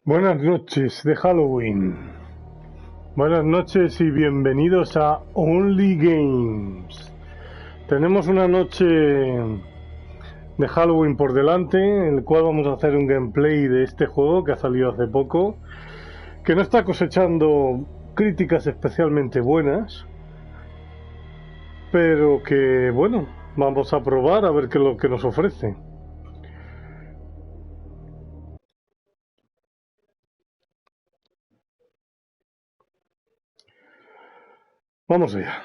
Buenas noches de Halloween. Buenas noches y bienvenidos a Only Games. Tenemos una noche de Halloween por delante, en el cual vamos a hacer un gameplay de este juego que ha salido hace poco, que no está cosechando críticas especialmente buenas, pero que, bueno, vamos a probar a ver qué es lo que nos ofrece. Vamos allá.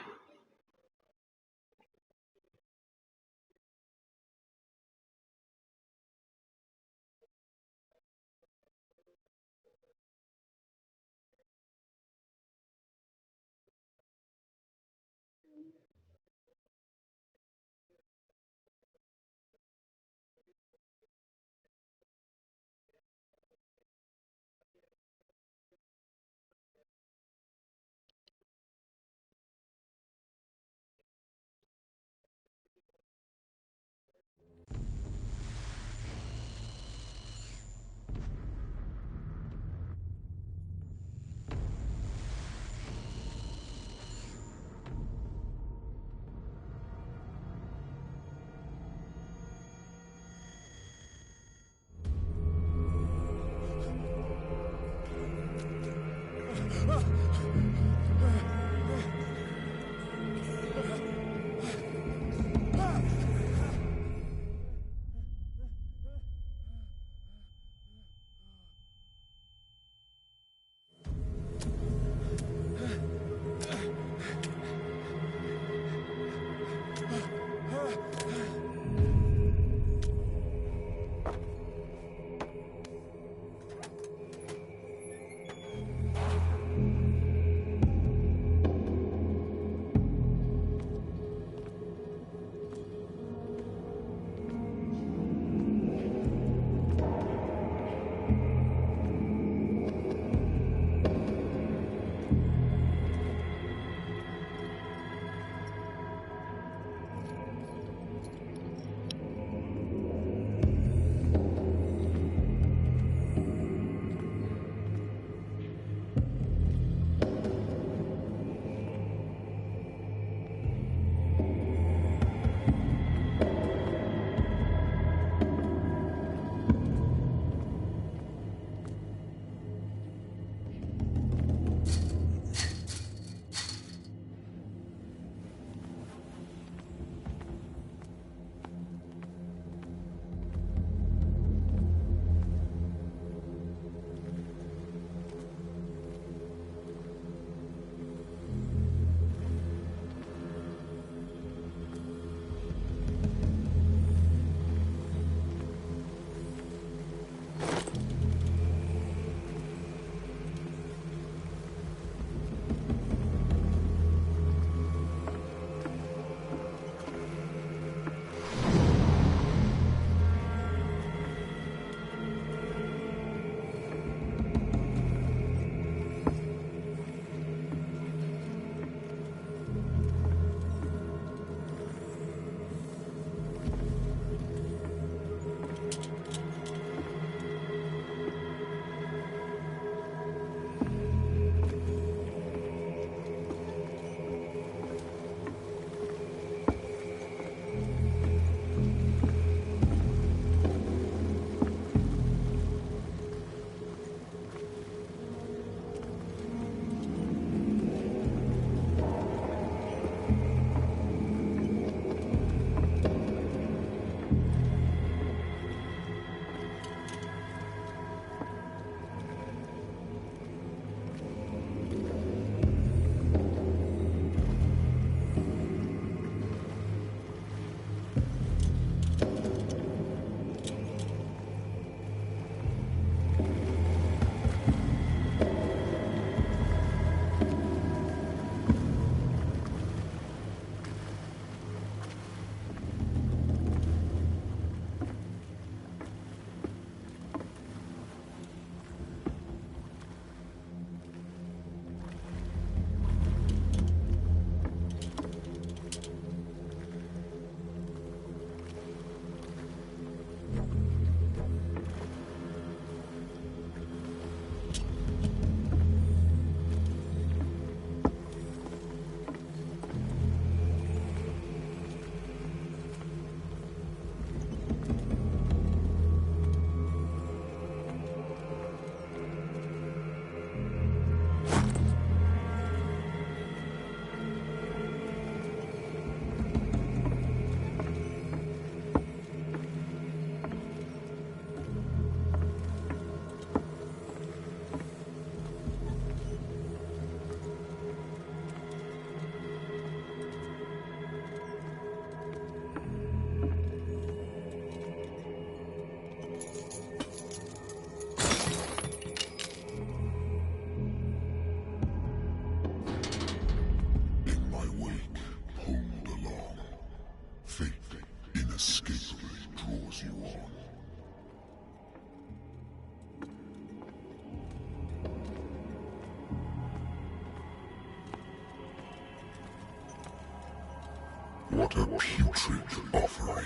What a putrid offering.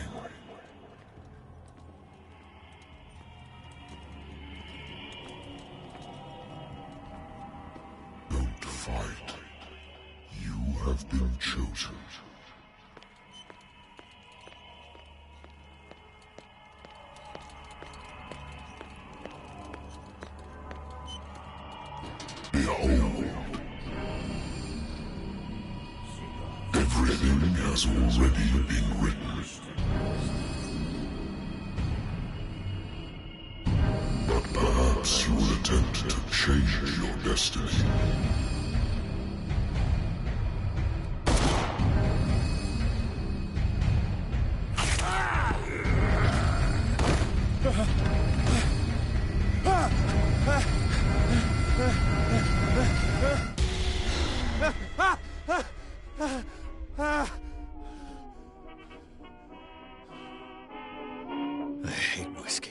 Don't fight. You have been chosen. Behold. Everything has already been written. But perhaps you will attempt to change your destiny. I hate whiskey.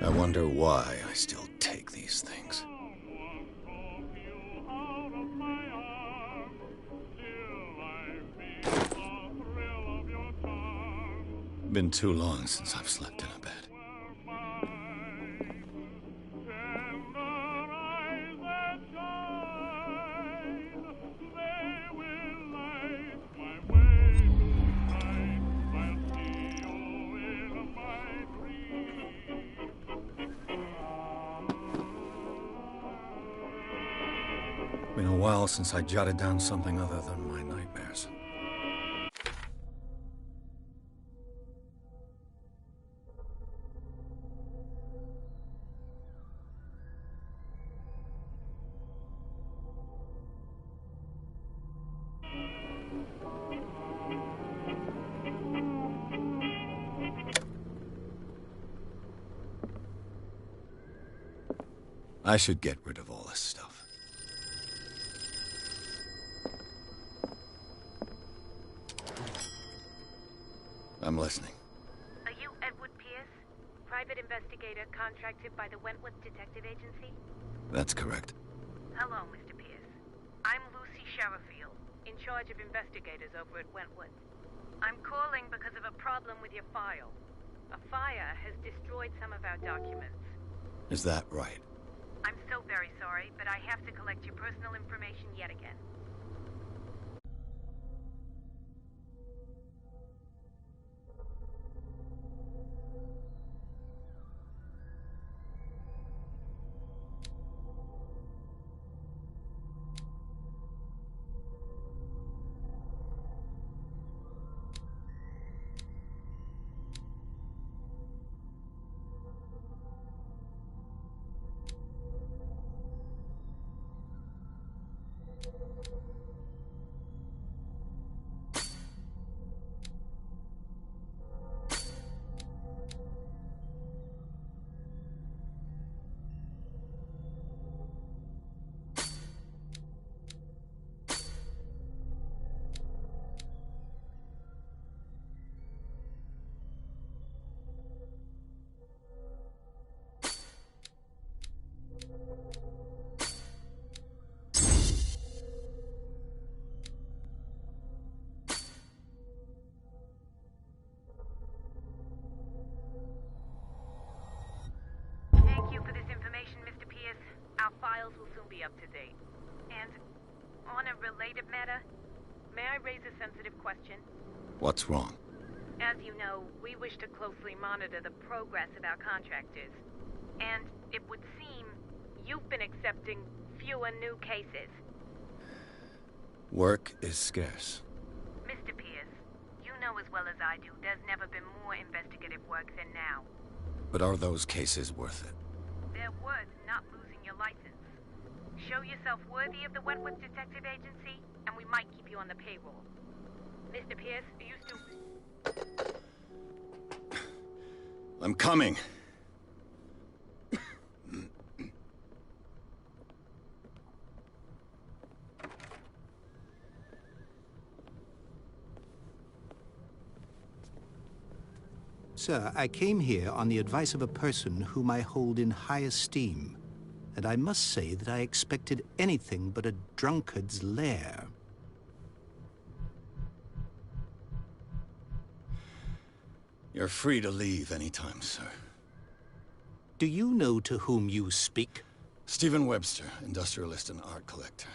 I wonder why I still take these things. Been too long since I've slept in a bed. Been a while since I jotted down something other than my nightmares. I should get rid of all this stuff. I'm listening. Are you Edward Pierce, private investigator contracted by the Wentworth Detective Agency? That's correct. Hello, Mr. Pierce. I'm Lucy Sherrifield, in charge of investigators over at Wentworth. I'm calling because of a problem with your file. A fire has destroyed some of our documents. Is that right? I'm so very sorry, but I have to collect your personal information yet again. Thank you for this information, Mr. Pierce. Our files will soon be up to date. And on a related matter, may I raise a sensitive question? What's wrong? As you know, we wish to closely monitor the progress of our contractors. And it would seem you've been accepting fewer new cases. Work is scarce. Mr. Pierce, you know as well as I do there's never been more investigative work than now. But are those cases worth it? They're worth not losing your license. show yourself worthy of the Wentworth Detective Agency, and we might keep you on the payroll. Mr. Pierce, are you still... I'm coming. Sir, I came here on the advice of a person whom I hold in high esteem, and I must say that I expected anything but a drunkard's lair. You're free to leave anytime, sir. Do you know to whom you speak? Stephen Webster, industrialist and art collector.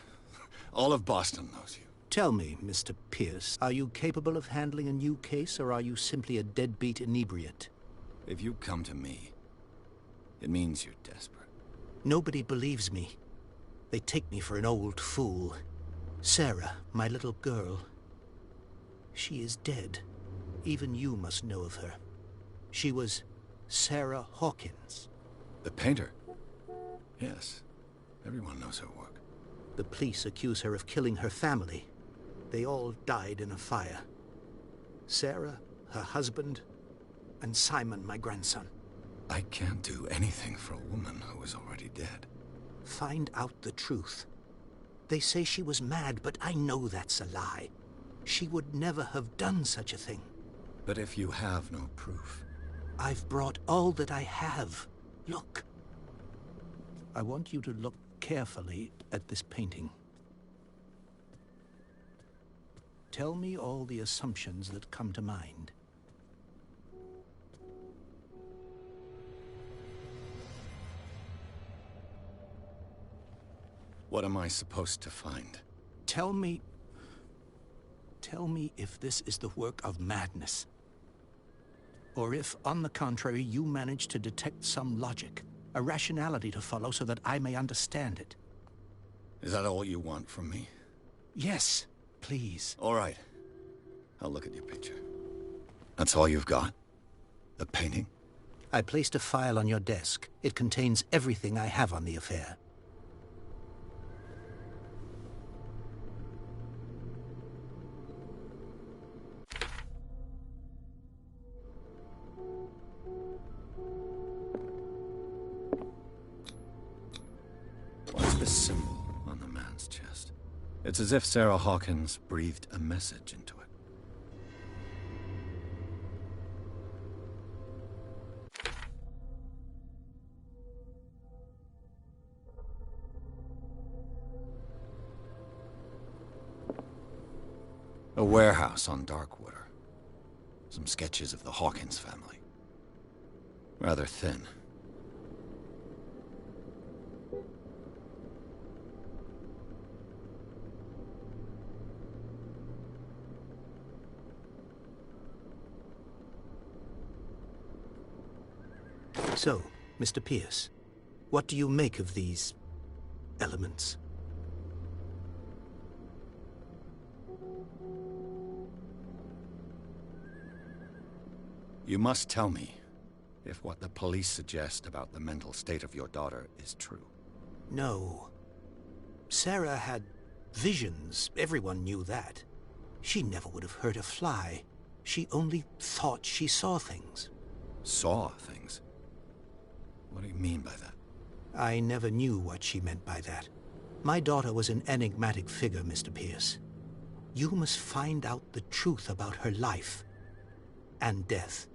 All of Boston knows you. Tell me, Mr. Pierce, are you capable of handling a new case, or are you simply a deadbeat inebriate? If you come to me, it means you're desperate. Nobody believes me. They take me for an old fool. Sarah, my little girl, she is dead. Even you must know of her. She was Sarah Hawkins. The painter? Yes. Everyone knows her work. The police accuse her of killing her family. They all died in a fire. Sarah, her husband, and Simon, my grandson. I can't do anything for a woman who is already dead. Find out the truth. They say she was mad, but I know that's a lie. She would never have done such a thing. But if you have no proof... I've brought all that I have. Look. I want you to look carefully at this painting. Tell me all the assumptions that come to mind. What am I supposed to find? Tell me if this is the work of madness. Or if, on the contrary, you manage to detect some logic, a rationality to follow so that I may understand it. Is that all you want from me? Yes, please. All right. I'll look at your picture. That's all you've got? The painting? I placed a file on your desk. It contains everything I have on the affair. What's this symbol on the man's chest? It's as if Sarah Hawkins breathed a message into it. A warehouse on Darkwater. Some sketches of the Hawkins family. Rather thin. So, Mr. Pierce, what do you make of these elements? You must tell me if what the police suggest about the mental state of your daughter is true. No. Sarah had visions. Everyone knew that. She never would have hurt a fly. She only thought she saw things. Saw things? What do you mean by that? I never knew what she meant by that. My daughter was an enigmatic figure, Mr. Pierce. You must find out the truth about her life and death.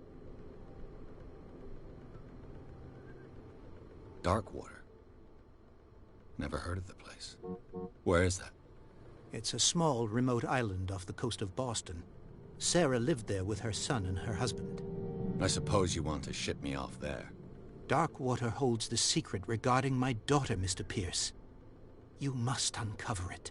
Darkwater? Never heard of the place. Where is that? It's a small, remote island off the coast of Boston. Sarah lived there with her son and her husband. I suppose you want to ship me off there. Darkwater holds the secret regarding my daughter, Mr. Pierce. You must uncover it.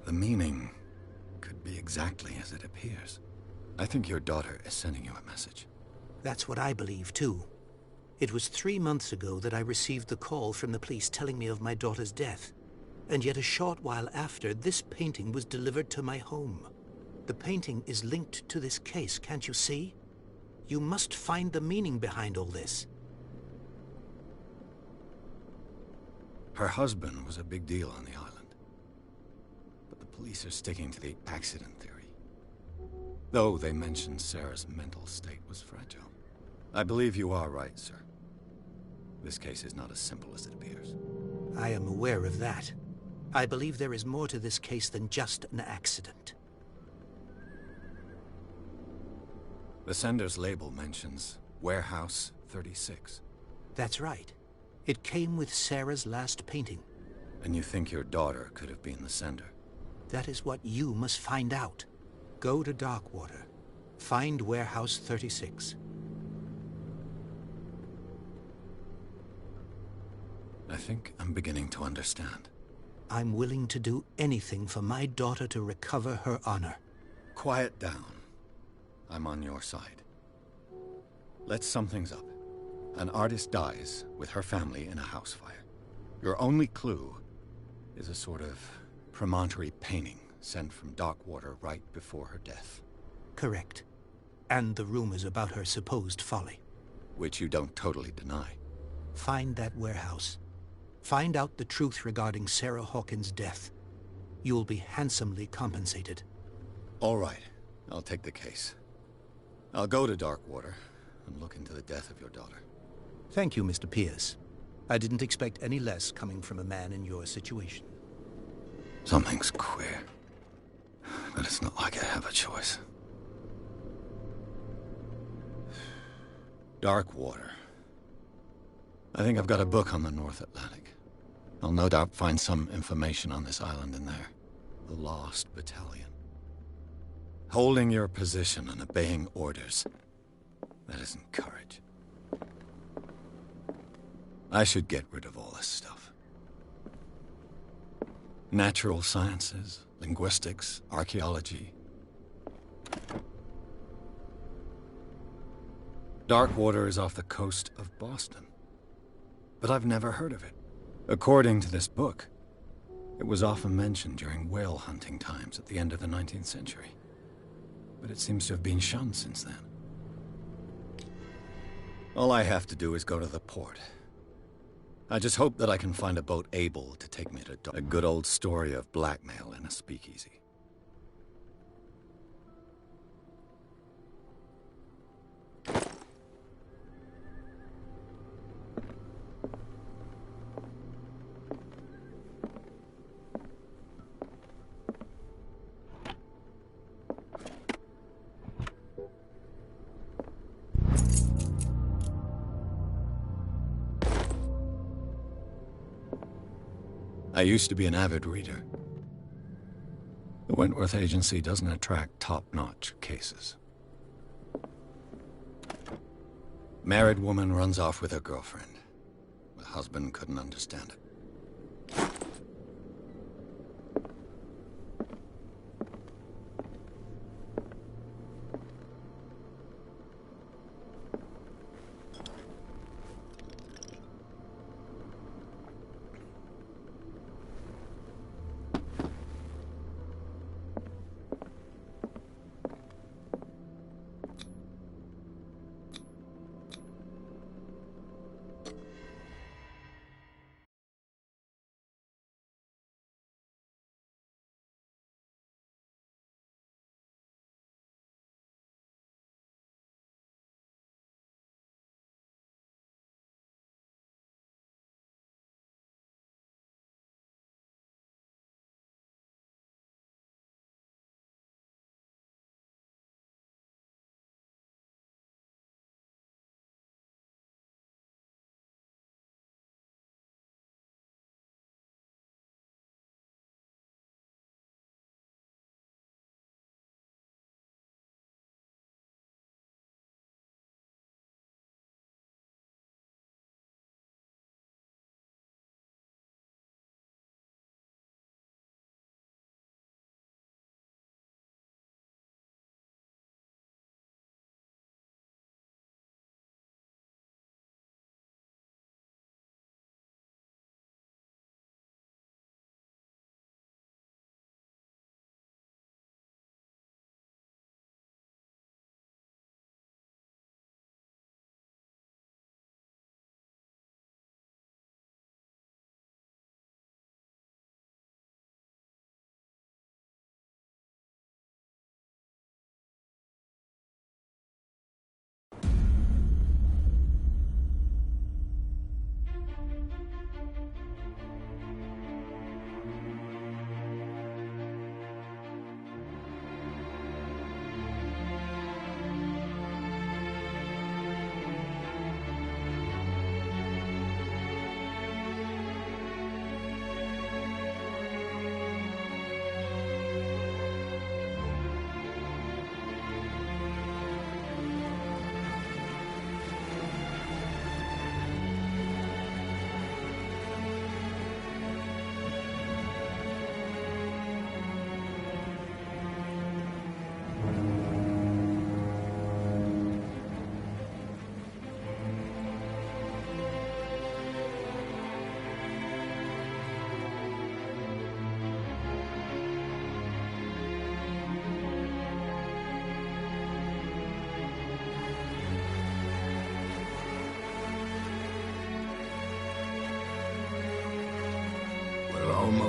The meaning could be exactly as it appears. I think your daughter is sending you a message. That's what I believe, too. It was 3 months ago that I received the call from the police telling me of my daughter's death. And yet a short while after, this painting was delivered to my home. The painting is linked to this case, can't you see? You must find the meaning behind all this. Her husband was a big deal on the island. But the police are sticking to the accident theory. Though they mentioned Sarah's mental state was fragile. I believe you are right, sir. This case is not as simple as it appears. I am aware of that. I believe there is more to this case than just an accident. The sender's label mentions Warehouse 36. That's right. It came with Sarah's last painting. And you think your daughter could have been the sender? That is what you must find out. Go to Darkwater. Find Warehouse 36. I think I'm beginning to understand. I'm willing to do anything for my daughter to recover her honor. Quiet down. I'm on your side. Let's sum things up. An artist dies with her family in a house fire. Your only clue is a sort of promontory painting sent from Darkwater right before her death. Correct. And the rumors about her supposed folly. Which you don't totally deny. Find that warehouse. Find out the truth regarding Sarah Hawkins' death. You will be handsomely compensated. All right. I'll take the case. I'll go to Darkwater and look into the death of your daughter. Thank you, Mr. Pierce. I didn't expect any less coming from a man in your situation. Something's queer. But it's not like I have a choice. Darkwater. I think I've got a book on the North Atlantic. I'll no doubt find some information on this island in there. The Lost Battalion. Holding your position and obeying orders. That isn't courage. I should get rid of all this stuff. Natural sciences, linguistics, archaeology. Darkwater is off the coast of Boston. But I've never heard of it. According to this book, it was often mentioned during whale hunting times at the end of the 19th century. But it seems to have been shunned since then. All I have to do is go to the port. I just hope that I can find a boat able to take me to a good old story of blackmail in a speakeasy. I used to be an avid reader. The Wentworth Agency doesn't attract top-notch cases. Married woman runs off with her girlfriend. The husband couldn't understand it.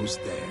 almost there.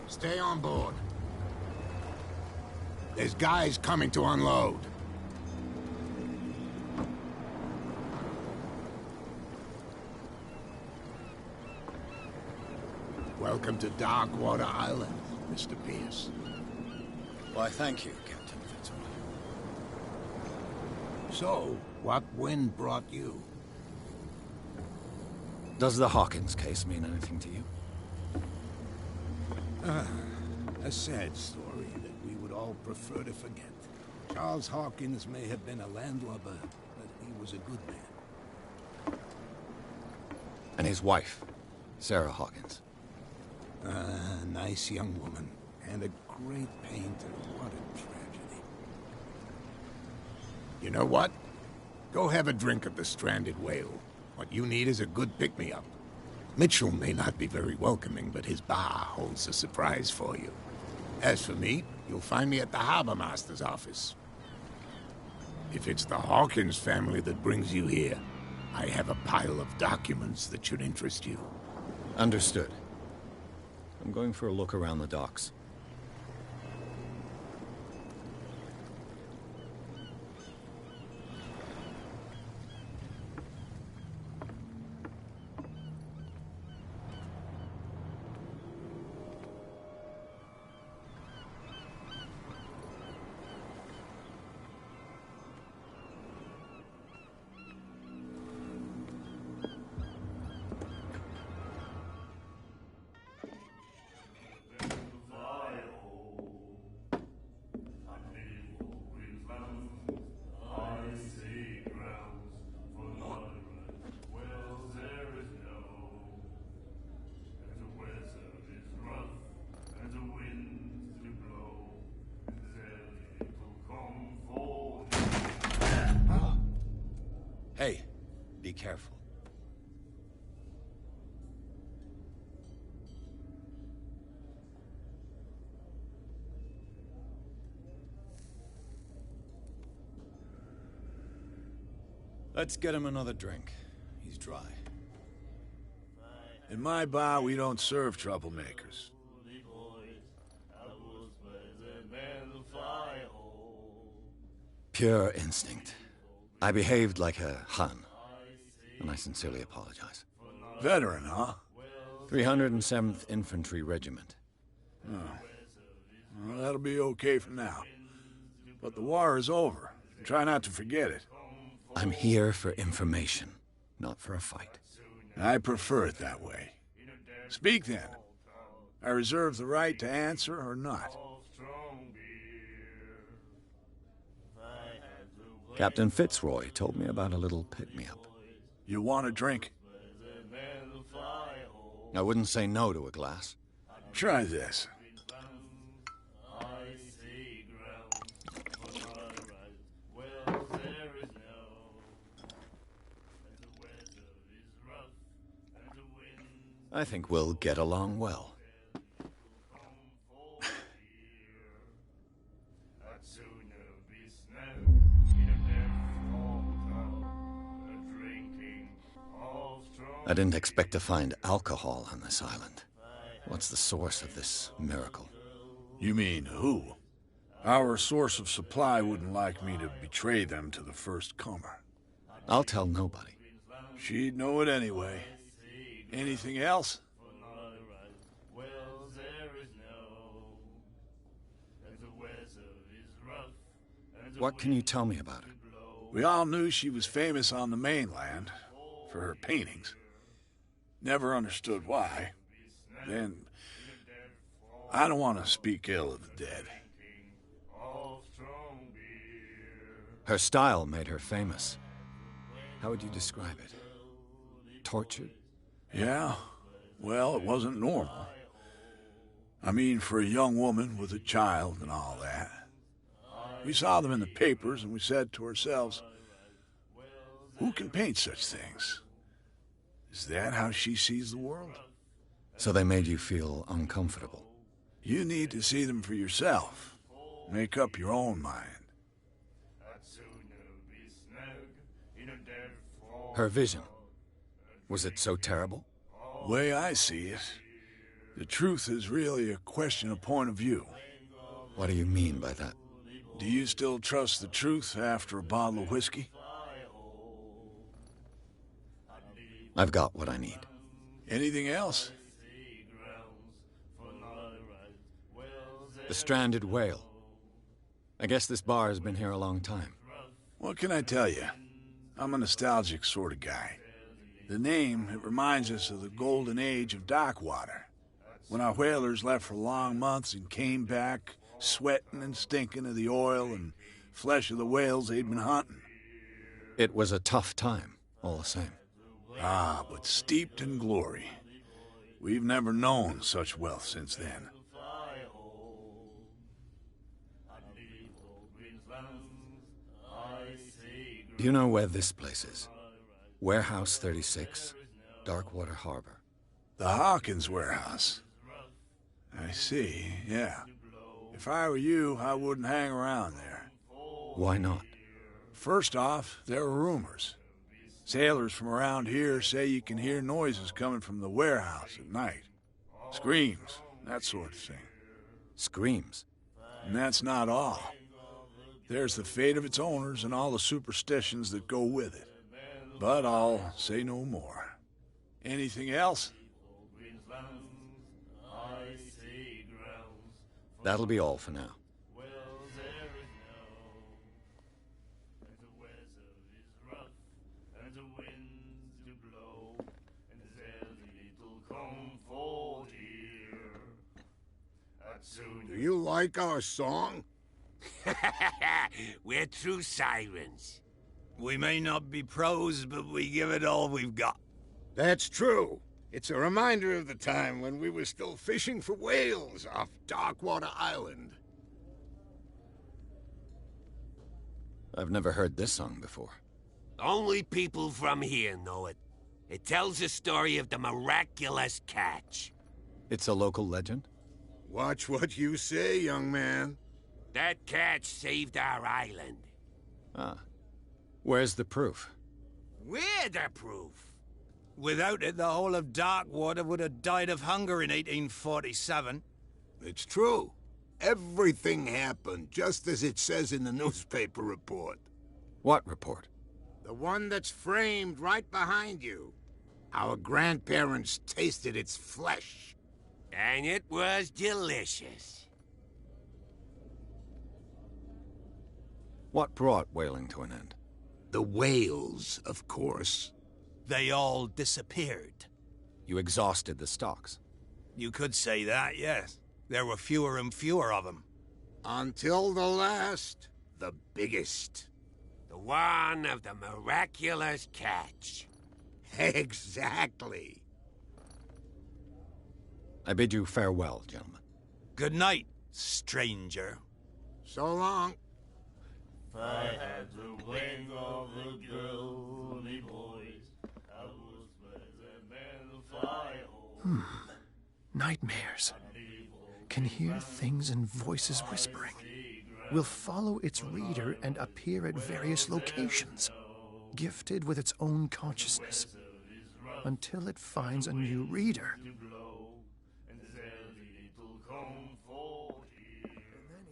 Stay on board. There's guys coming to unload. Welcome to Darkwater Island, Mr. Pierce. Why, thank you, Captain Fitzroy. So, what wind brought you? Does the Hawkins case mean anything to you? A sad story that we would all prefer to forget. Charles Hawkins may have been a landlubber, but he was a good man. And his wife, Sarah Hawkins. A nice young woman, and a great painter. What a tragedy. You know what? Go have a drink at the Stranded Whale. What you need is a good pick-me-up. Mitchell may not be very welcoming, but his bar holds a surprise for you. As for me, you'll find me at the Harbor Master's office. If it's the Hawkins family that brings you here, I have a pile of documents that should interest you. Understood. I'm going for a look around the docks. Hey, be careful. Let's get him another drink. He's dry. In my bar, we don't serve troublemakers. Pure instinct. I behaved like a Hun, and I sincerely apologize. Veteran, huh? 307th Infantry Regiment. Oh. Well, that'll be okay for now. But the war is over. Try not to forget it. I'm here for information, not for a fight. I prefer it that way. Speak then. I reserve the right to answer or not. Captain Fitzroy told me about a little pick-me-up. You want a drink? I wouldn't say no to a glass. Try this. I think we'll get along well. I didn't expect to find alcohol on this island. What's the source of this miracle? You mean who? Our source of supply wouldn't like me to betray them to the first comer. I'll tell nobody. She'd know it anyway. Anything else? What can you tell me about her? We all knew she was famous on the mainland for her paintings. Never understood why. Then, I don't want to speak ill of the dead. Her style made her famous. How would you describe it? Tortured? Yeah, well, it wasn't normal. I mean, for a young woman with a child and all that. We saw them in the papers and we said to ourselves, who can paint such things? Is that how she sees the world? So they made you feel uncomfortable? You need to see them for yourself. Make up your own mind. Her vision. Was it so terrible? The way I see it, the truth is really a question of point of view. What do you mean by that? Do you still trust the truth after a bottle of whiskey? I've got what I need. Anything else? The stranded whale. I guess this bar has been here a long time. What can I tell you? I'm a nostalgic sort of guy. The name, it reminds us of the golden age of dockwater, when our whalers left for long months and came back sweating and stinking of the oil and flesh of the whales they'd been hunting. It was a tough time, all the same. Ah, but steeped in glory. We've never known such wealth since then. Do you know where this place is? Warehouse 36, Darkwater Harbor. The Hawkins warehouse. I see, yeah. If I were you, I wouldn't hang around there. Why not? First off, there are rumors. Sailors from around here say you can hear noises coming from the warehouse at night. Screams, that sort of thing. Screams? And that's not all. There's the fate of its owners and all the superstitions that go with it. But I'll say no more. Anything else? That'll be all for now. Do you like our song? We're true sirens. We may not be pros, but we give it all we've got. That's true. It's a reminder of the time when we were still fishing for whales off Darkwater Island. I've never heard this song before. Only people from here know it. It tells the story of the miraculous catch. It's a local legend? Watch what you say, young man. That catch saved our island. Ah. Where's the proof? We're the proof. Without it, the whole of Darkwater would have died of hunger in 1847. It's true. Everything happened just as it says in the newspaper report. What report? The one that's framed right behind you. Our grandparents tasted its flesh. And it was delicious. What brought whaling to an end? The whales, of course. They all disappeared. You exhausted the stocks. You could say that, yes. There were fewer and fewer of them. Until the last, the biggest. The one of the miraculous catch. Exactly. I bid you farewell, gentlemen. Good night, stranger. So long. If I had the wing of the girly boys, I was better than the fire. Nightmares. Can hear things and voices whispering. Will follow its reader and appear at various locations, gifted with its own consciousness, until it finds a new reader. And then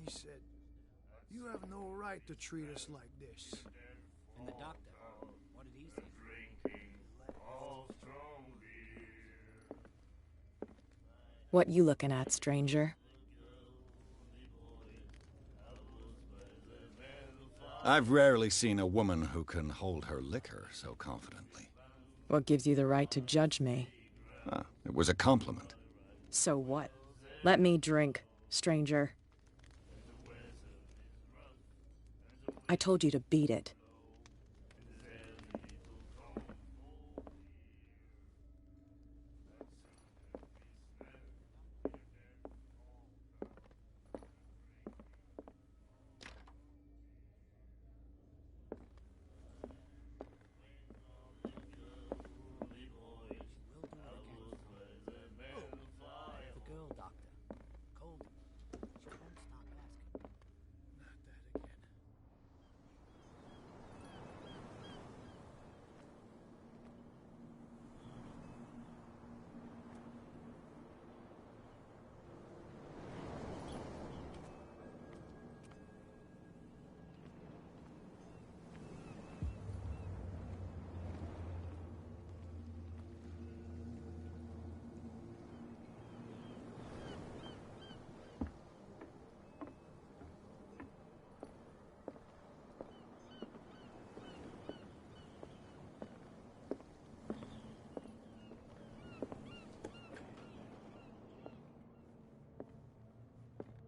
he said, "You have no right to treat us like this." And the doctor, what did he say? What you looking at, stranger? I've rarely seen a woman who can hold her liquor so confidently. What gives you the right to judge me? Ah, it was a compliment. So what? Let me drink, stranger. I told you to beat it.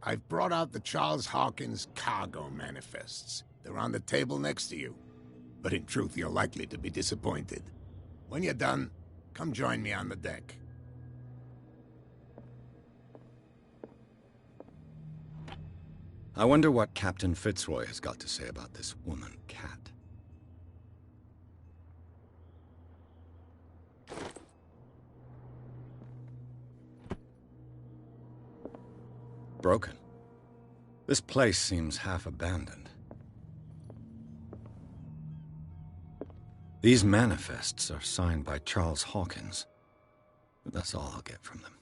I've brought out the Charles Hawkins cargo manifests. They're on the table next to you. But in truth, you're likely to be disappointed. When you're done, come join me on the deck. I wonder what Captain Fitzroy has got to say about this woman, Cat. Broken. This place seems half abandoned. These manifests are signed by Charles Hawkins, but that's all I'll get from them.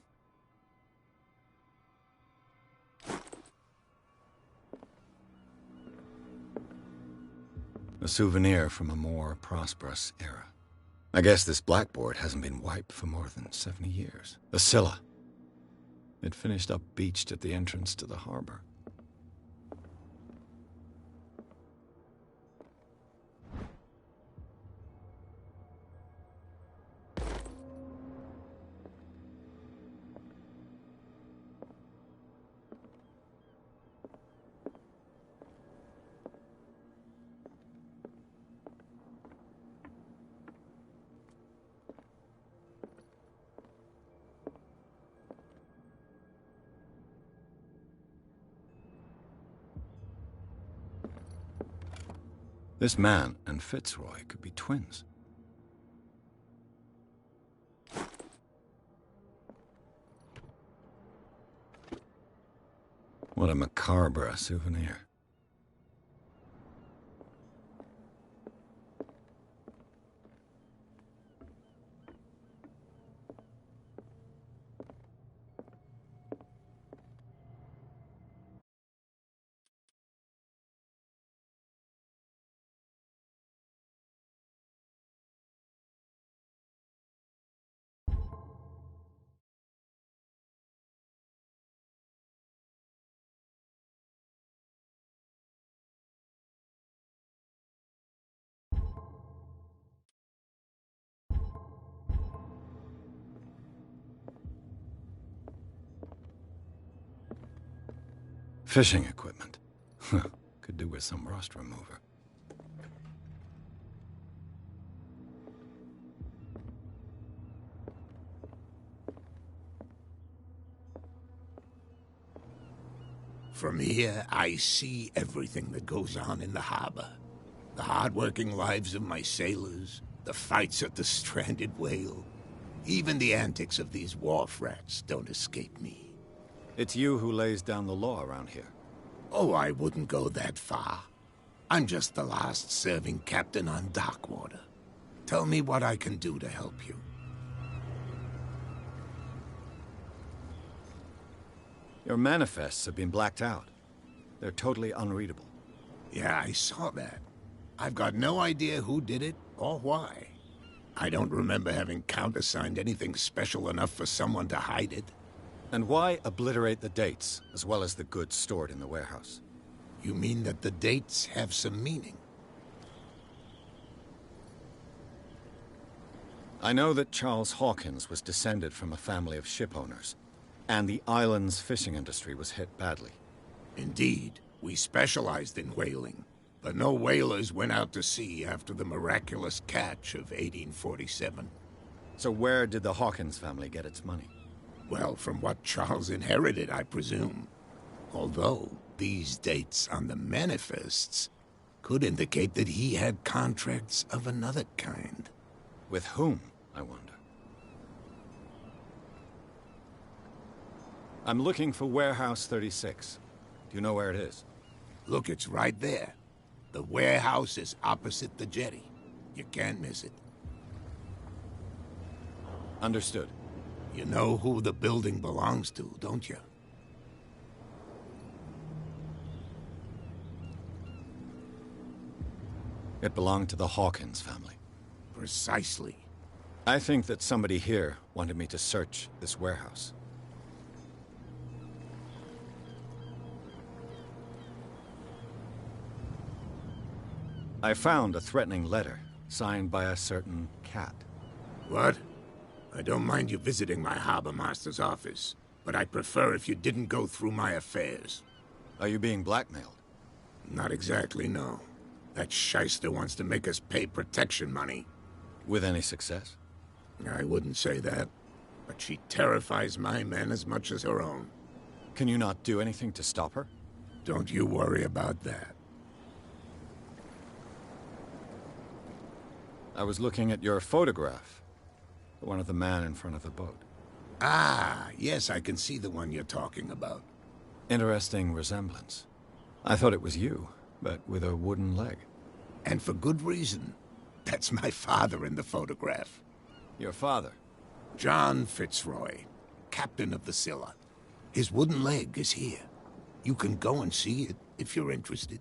A souvenir from a more prosperous era. I guess this blackboard hasn't been wiped for more than 70 years. The Scylla. It finished up beached at the entrance to the harbor. This man and Fitzroy could be twins. What a macabre souvenir. Fishing equipment. Could do with some rust remover. From here, I see everything that goes on in the harbor. The hard-working lives of my sailors, the fights at the stranded whale. Even the antics of these wharf rats don't escape me. It's you who lays down the law around here. Oh, I wouldn't go that far. I'm just the last serving captain on Darkwater. Tell me what I can do to help you. Your manifests have been blacked out. They're totally unreadable. Yeah, I saw that. I've got no idea who did it or why. I don't remember having countersigned anything special enough for someone to hide it. And why obliterate the dates, as well as the goods stored in the warehouse? You mean that the dates have some meaning? I know that Charles Hawkins was descended from a family of ship owners, and the island's fishing industry was hit badly. Indeed, we specialized in whaling, but no whalers went out to sea after the miraculous catch of 1847. So where did the Hawkins family get its money? Well, from what Charles inherited, I presume. Although, these dates on the manifests could indicate that he had contracts of another kind. With whom, I wonder? I'm looking for Warehouse 36. Do you know where it is? Look, it's right there. The warehouse is opposite the jetty. You can't miss it. Understood. You know who the building belongs to, don't you? It belonged to the Hawkins family. Precisely. I think that somebody here wanted me to search this warehouse. I found a threatening letter signed by a certain cat. What? I don't mind you visiting my harbor master's office, but I'd prefer if you didn't go through my affairs. Are you being blackmailed? Not exactly, no. That shyster wants to make us pay protection money. With any success? I wouldn't say that, but she terrifies my men as much as her own. Can you not do anything to stop her? Don't you worry about that. I was looking at your photograph. The one of the man in front of the boat. Ah, yes, I can see the one you're talking about. Interesting resemblance. I thought it was you, but with a wooden leg. And for good reason. That's my father in the photograph. Your father? John Fitzroy, captain of the Scylla. His wooden leg is here. You can go and see it if you're interested.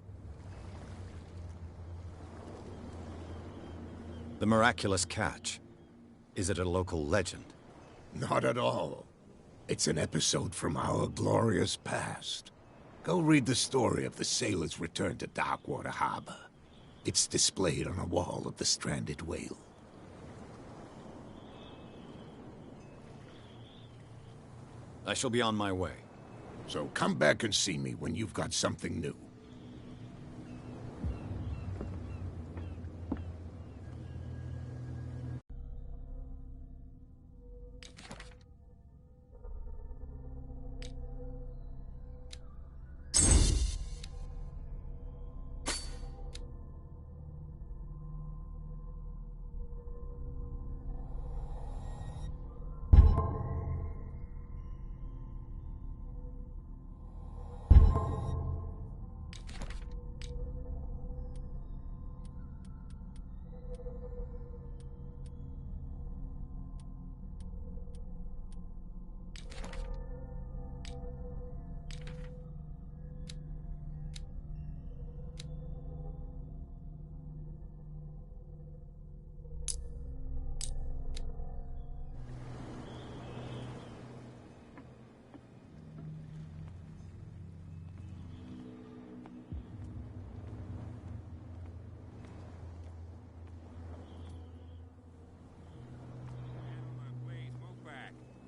The miraculous catch. Is it a local legend? Not at all. It's an episode from our glorious past. Go read the story of the sailor's return to Darkwater Harbor. It's displayed on a wall of the stranded whale. I shall be on my way. So come back and see me when you've got something new.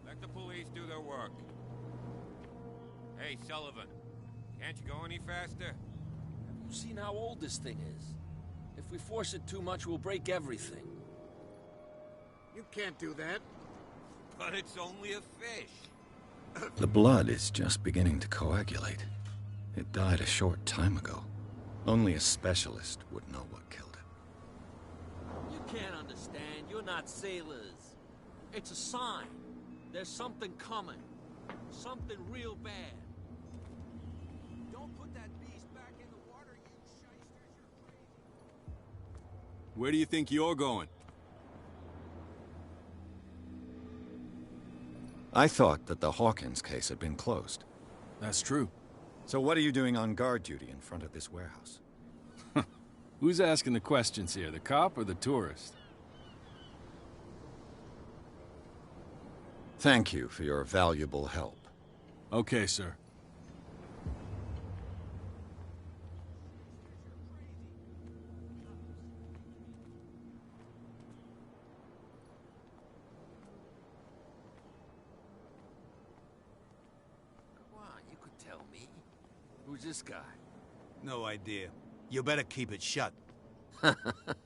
Let the police do their work. Hey, Sullivan. Can't you go any faster? Have you seen how old this thing is? If we force it too much, we'll break everything. You can't do that. But it's only a fish. The blood is just beginning to coagulate. It died a short time ago. Only a specialist would know what killed it. You can't understand. You're not sailors. It's a sign. There's something coming. Something real bad. Don't put that beast back in the water, you shysters. You're crazy. Where do you think you're going? I thought that the Hawkins case had been closed. That's true. So what are you doing on guard duty in front of this warehouse? Who's asking the questions here, the cop or the tourist? Thank you for your valuable help. Okay, sir. Who's this guy? No idea. You better keep it shut.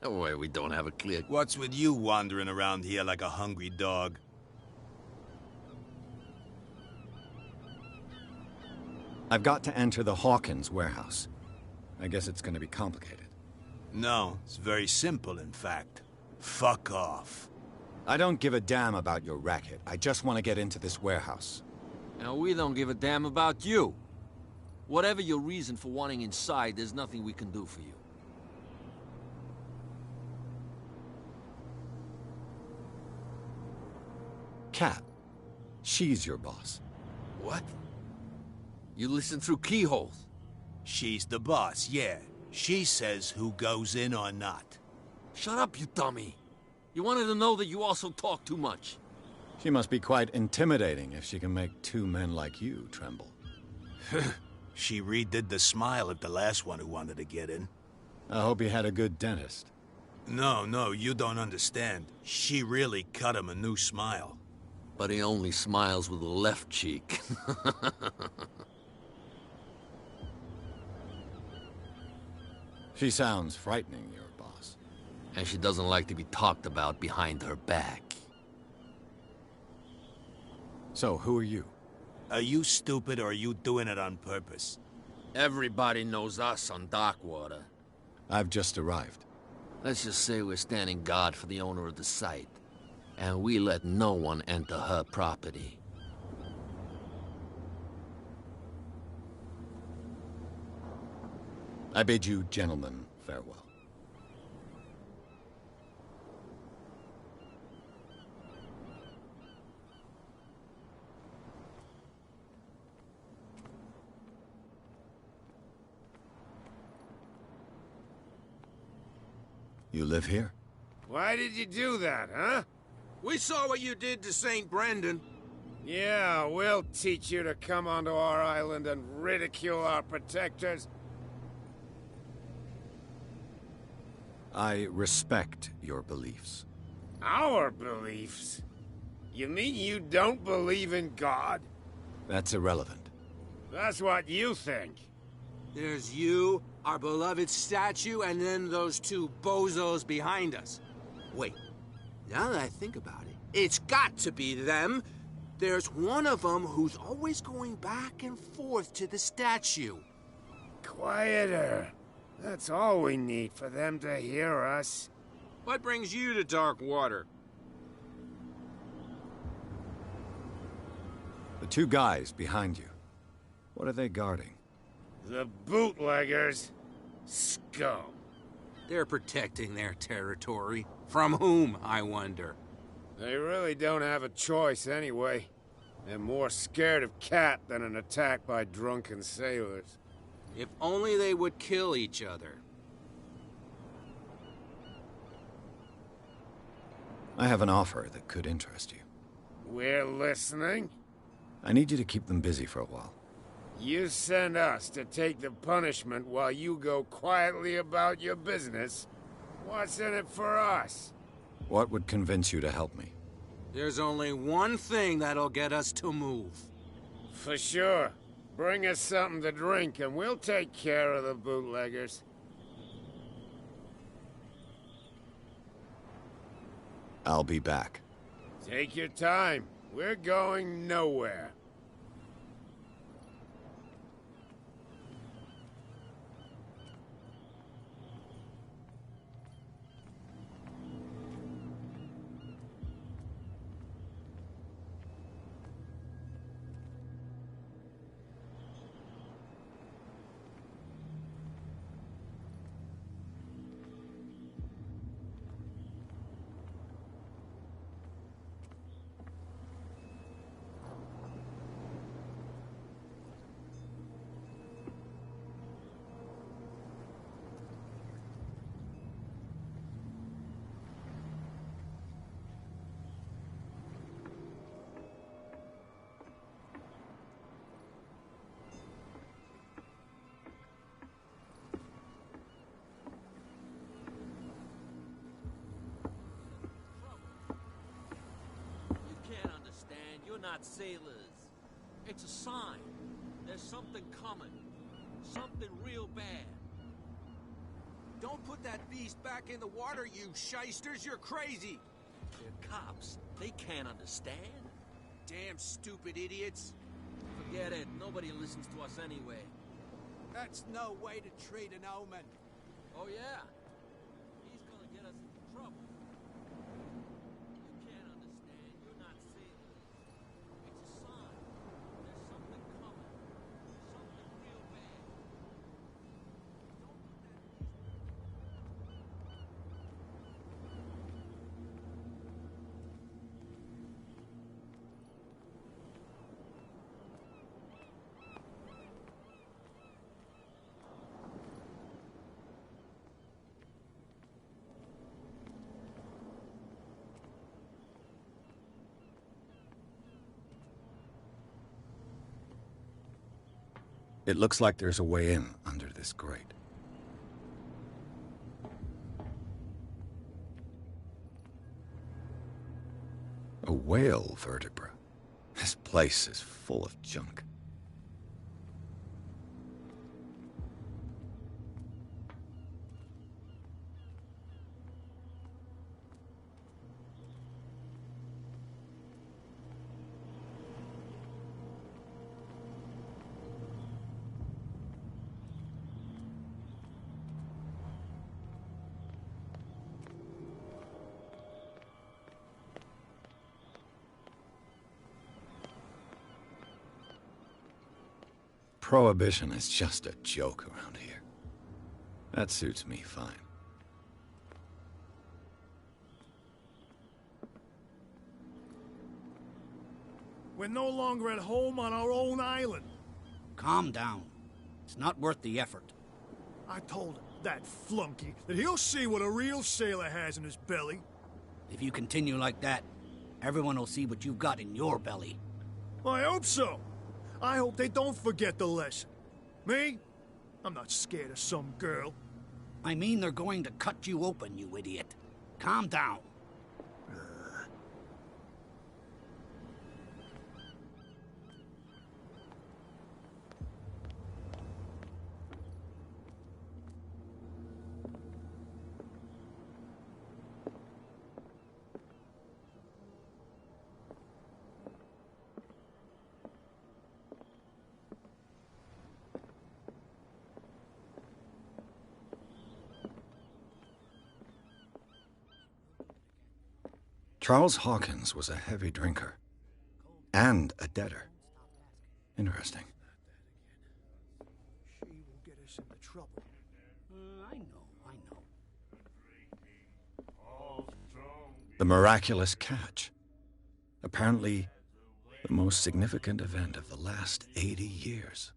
Wait, we don't have a clear... What's with you wandering around here like a hungry dog? I've got to enter the Hawkins warehouse. I guess it's going to be complicated. No, it's very simple, in fact. Fuck off. I don't give a damn about your racket. I just want to get into this warehouse. Now, we don't give a damn about you. Whatever your reason for wanting inside, there's nothing we can do for you. Cat. She's your boss. What? You listen through keyholes? She's the boss, yeah. She says who goes in or not. Shut up, you dummy. You wanted to know that you also talk too much. She must be quite intimidating if she can make two men like you tremble. She redid the smile at the last one who wanted to get in. I hope he had a good dentist. No, you don't understand. She really cut him a new smile. But he only smiles with the left cheek. She sounds frightening, your boss. And she doesn't like to be talked about behind her back. So, who are you? Are you stupid or are you doing it on purpose? Everybody knows us on Darkwater. I've just arrived. Let's just say we're standing guard for the owner of the site. And we let no one enter her property. I bid you gentlemen farewell. You live here? Why did you do that, huh? We saw what you did to St. Brendan. Yeah, we'll teach you to come onto our island and ridicule our protectors. I respect your beliefs. Our beliefs? You mean you don't believe in God? That's irrelevant. That's what you think. There's you, our beloved statue, and then those two bozos behind us. Wait, now that I think about it, it's got to be them. There's one of them who's always going back and forth to the statue. Quieter. That's all we need for them to hear us. What brings you to Darkwater? The two guys behind you. What are they guarding? The bootleggers. Scum. They're protecting their territory. From whom, I wonder? They really don't have a choice anyway. They're more scared of Cat than an attack by drunken sailors. If only they would kill each other. I have an offer that could interest you. We're listening. I need you to keep them busy for a while. You send us to take the punishment while you go quietly about your business. What's in it for us? What would convince you to help me? There's only one thing that'll get us to move. For sure. Bring us something to drink and we'll take care of the bootleggers. I'll be back. Take your time. We're going nowhere. You're not sailors. It's a sign. There's something coming. Something real bad. Don't put that beast back in the water, you shysters. You're crazy. They're cops. They can't understand. Damn stupid idiots. Forget it. Nobody listens to us anyway. That's no way to treat an omen. Oh, yeah? He's gonna get us into trouble. You can't understand. You're not sailors. It's a sign. There's something coming. Something real bad. Don't put that It looks like there's a way in under this grate. A whale vertebra. This place is full of junk. Prohibition is just a joke around here. That suits me fine. We're no longer at home on our own island. Calm down. It's not worth the effort. I told that flunky that he'll see what a real sailor has in his belly. If you continue like that, everyone will see what you've got in your belly. I hope so. I hope they don't forget the lesson. Me? I'm not scared of some girl. I mean they're going to cut you open, you idiot. Calm down. Charles Hawkins was a heavy drinker and a debtor. Interesting. She will get us into trouble. I know. The miraculous catch. Apparently, the most significant event of the last 80 years.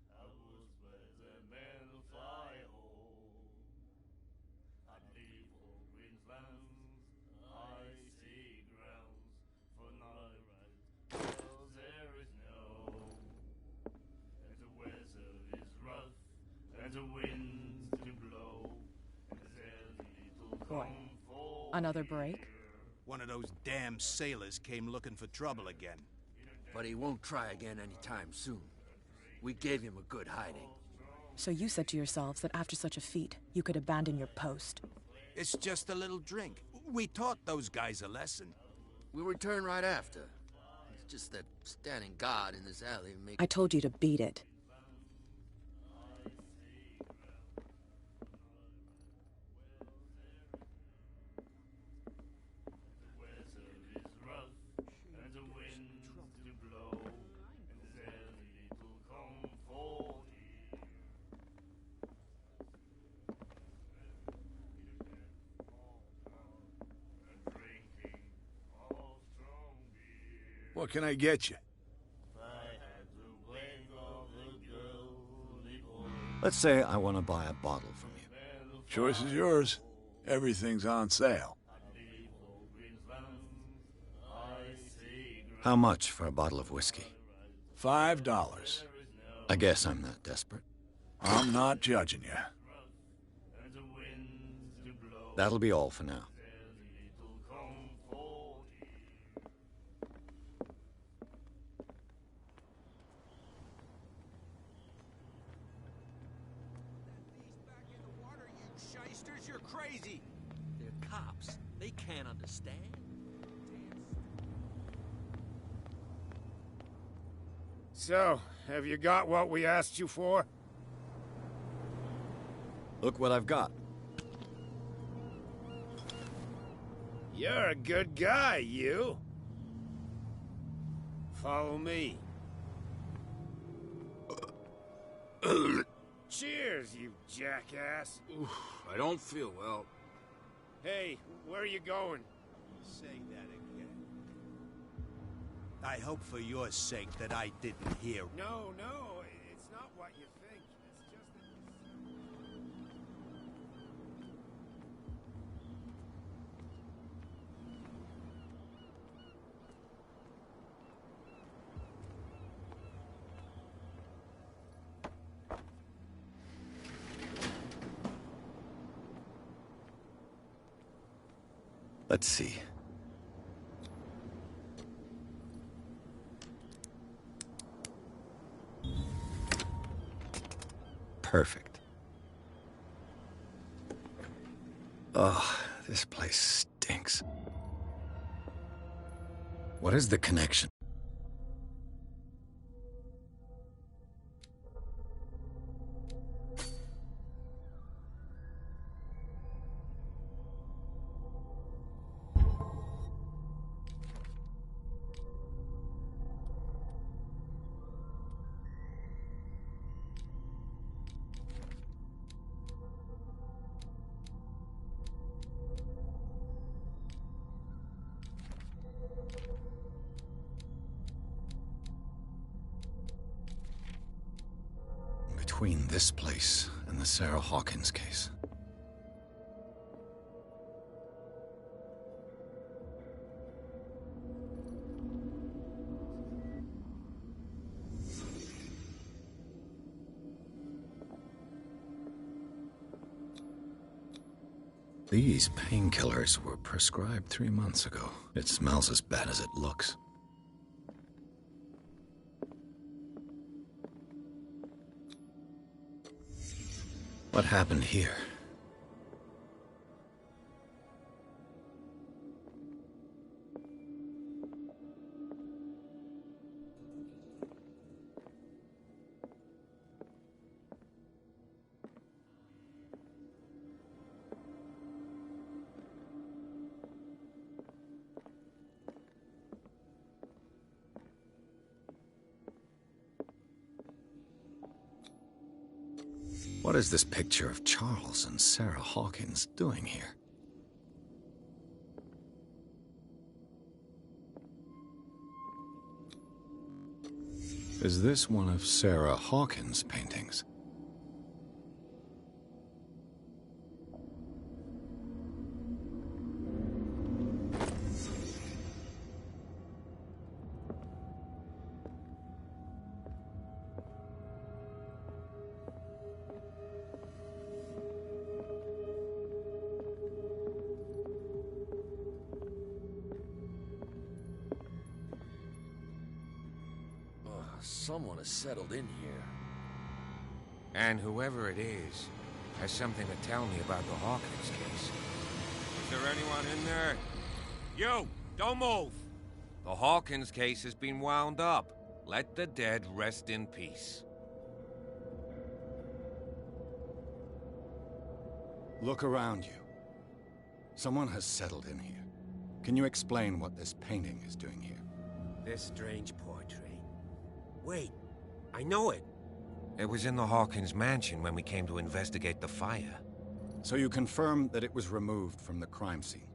Boy, another break? One of those damn sailors came looking for trouble again. But he won't try again anytime soon. We gave him a good hiding. So you said to yourselves that after such a feat, you could abandon your post. It's just a little drink. We taught those guys a lesson. We'll return right after. It's just that standing guard in this alley makes... I told you to beat it. What can I get you? Let's say I want to buy a bottle from you. Choice is yours. Everything's on sale. How much for a bottle of whiskey? $5. I guess I'm not desperate. I'm not judging you. That'll be all for now. can't understand. So, have you got what we asked you for? Look what I've got. You're a good guy, you. Follow me. Cheers, you jackass. Oof, I don't feel well. Hey, where are you going? Say that again. I hope for your sake that I didn't hear. No, it's not what you think. It's just that... Let's see. Perfect. Oh, this place stinks. What is the connection? Between this place and the Sarah Hawkins case. These painkillers were prescribed 3 months ago. It smells as bad as it looks. What happened here? What is this picture of Charles and Sarah Hawkins doing here? Is this one of Sarah Hawkins' paintings? Someone has settled in here. And whoever it is has something to tell me about the Hawkins case. Is there anyone in there? You! Don't move! The Hawkins case has been wound up. Let the dead rest in peace. Look around you. Someone has settled in here. Can you explain what this painting is doing here? This strange portrait. Wait, I know it. It was in the Hawkins mansion when we came to investigate the fire. So you confirm that it was removed from the crime scene?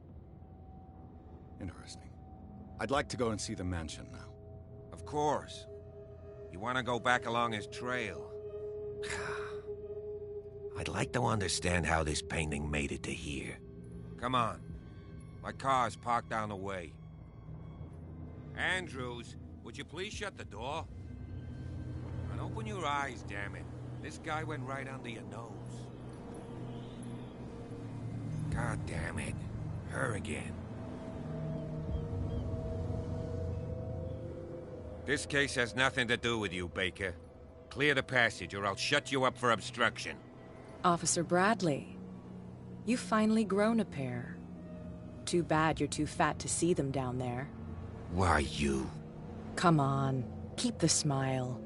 Interesting. I'd like to go and see the mansion now. Of course. You want to go back along his trail? I'd like to understand how this painting made it to here. Come on. My car's parked down the way. Andrews, would you please shut the door? And open your eyes, damn it. This guy went right under your nose. God damn it. Her again. This case has nothing to do with you, Baker. Clear the passage or I'll shut you up for obstruction. Officer Bradley, you've finally grown a pair. Too bad you're too fat to see them down there. Why, you? Come on, keep the smile.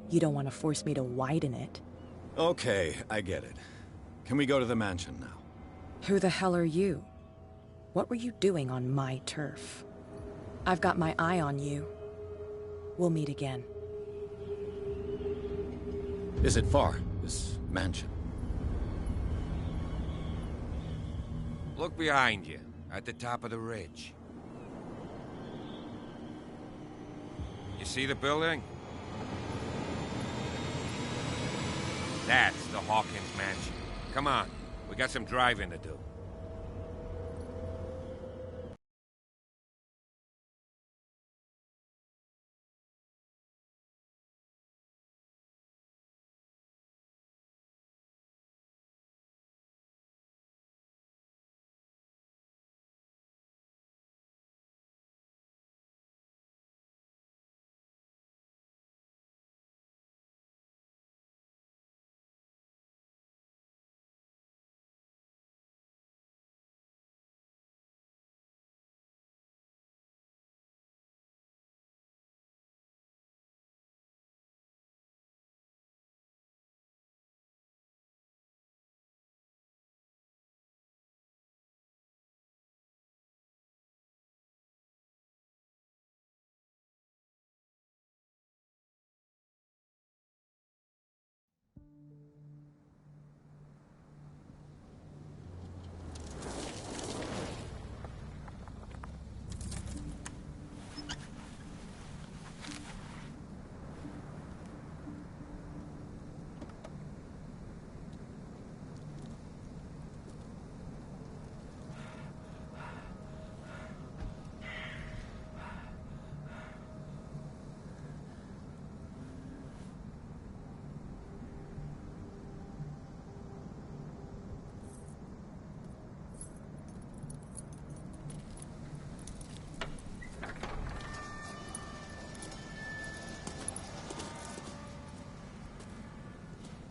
You don't want to force me to widen it. Okay, I get it. Can we go to the mansion now? Who the hell are you? What were you doing on my turf? I've got my eye on you. We'll meet again. Is it far, this mansion? Look behind you, at the top of the ridge. You see the building? That's the Hawkins mansion. Come on, we got some driving to do.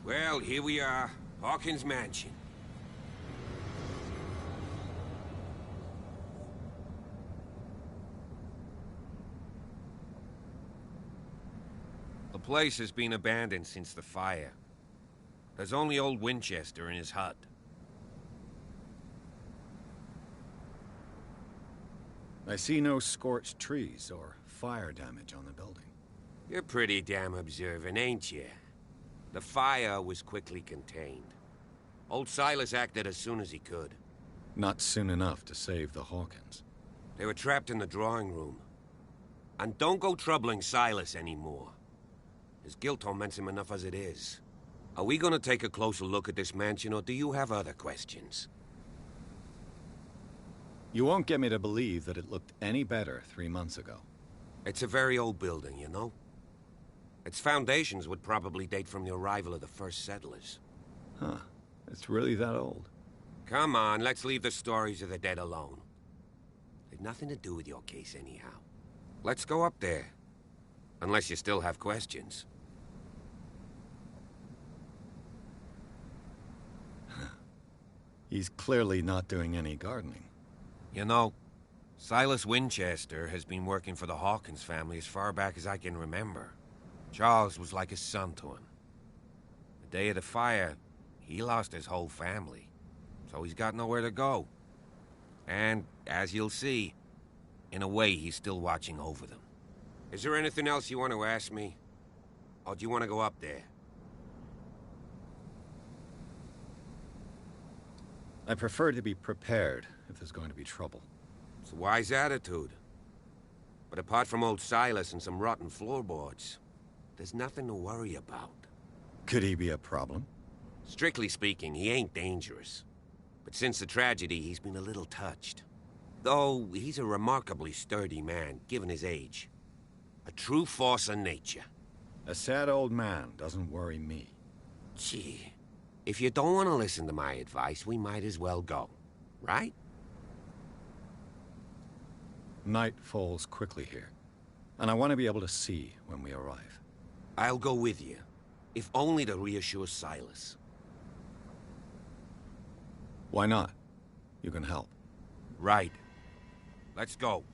Well, here we are, Hawkins Mansion. The place has been abandoned since the fire. There's only old Winchester in his hut. I see no scorched trees or fire damage on the building. You're pretty damn observant, ain't you? The fire was quickly contained. Old Silas acted as soon as he could. Not soon enough to save the Hawkins. They were trapped in the drawing room. And don't go troubling Silas anymore. His guilt torments him enough as it is. Are we gonna take a closer look at this mansion, or do you have other questions? You won't get me to believe that it looked any better 3 months ago. It's a very old building, you know? Its foundations would probably date from the arrival of the first settlers. Huh. It's really that old. Come on, let's leave the stories of the dead alone. They've nothing to do with your case anyhow. Let's go up there. Unless you still have questions. He's clearly not doing any gardening. You know, Silas Winchester has been working for the Hawkins family as far back as I can remember. Charles was like a son to him. The day of the fire, he lost his whole family. So he's got nowhere to go. And, as you'll see, in a way, he's still watching over them. Is there anything else you want to ask me? Or do you want to go up there? I prefer to be prepared if there's going to be trouble. It's a wise attitude. But apart from old Silas and some rotten floorboards, there's nothing to worry about. Could he be a problem? Strictly speaking, he ain't dangerous. But since the tragedy, he's been a little touched. Though, he's a remarkably sturdy man, given his age. A true force of nature. A sad old man doesn't worry me. Gee, if you don't want to listen to my advice, we might as well go. Right? Night falls quickly here, and I want to be able to see when we arrive. I'll go with you, if only to reassure Silas. Why not? You can help. Right. Let's go.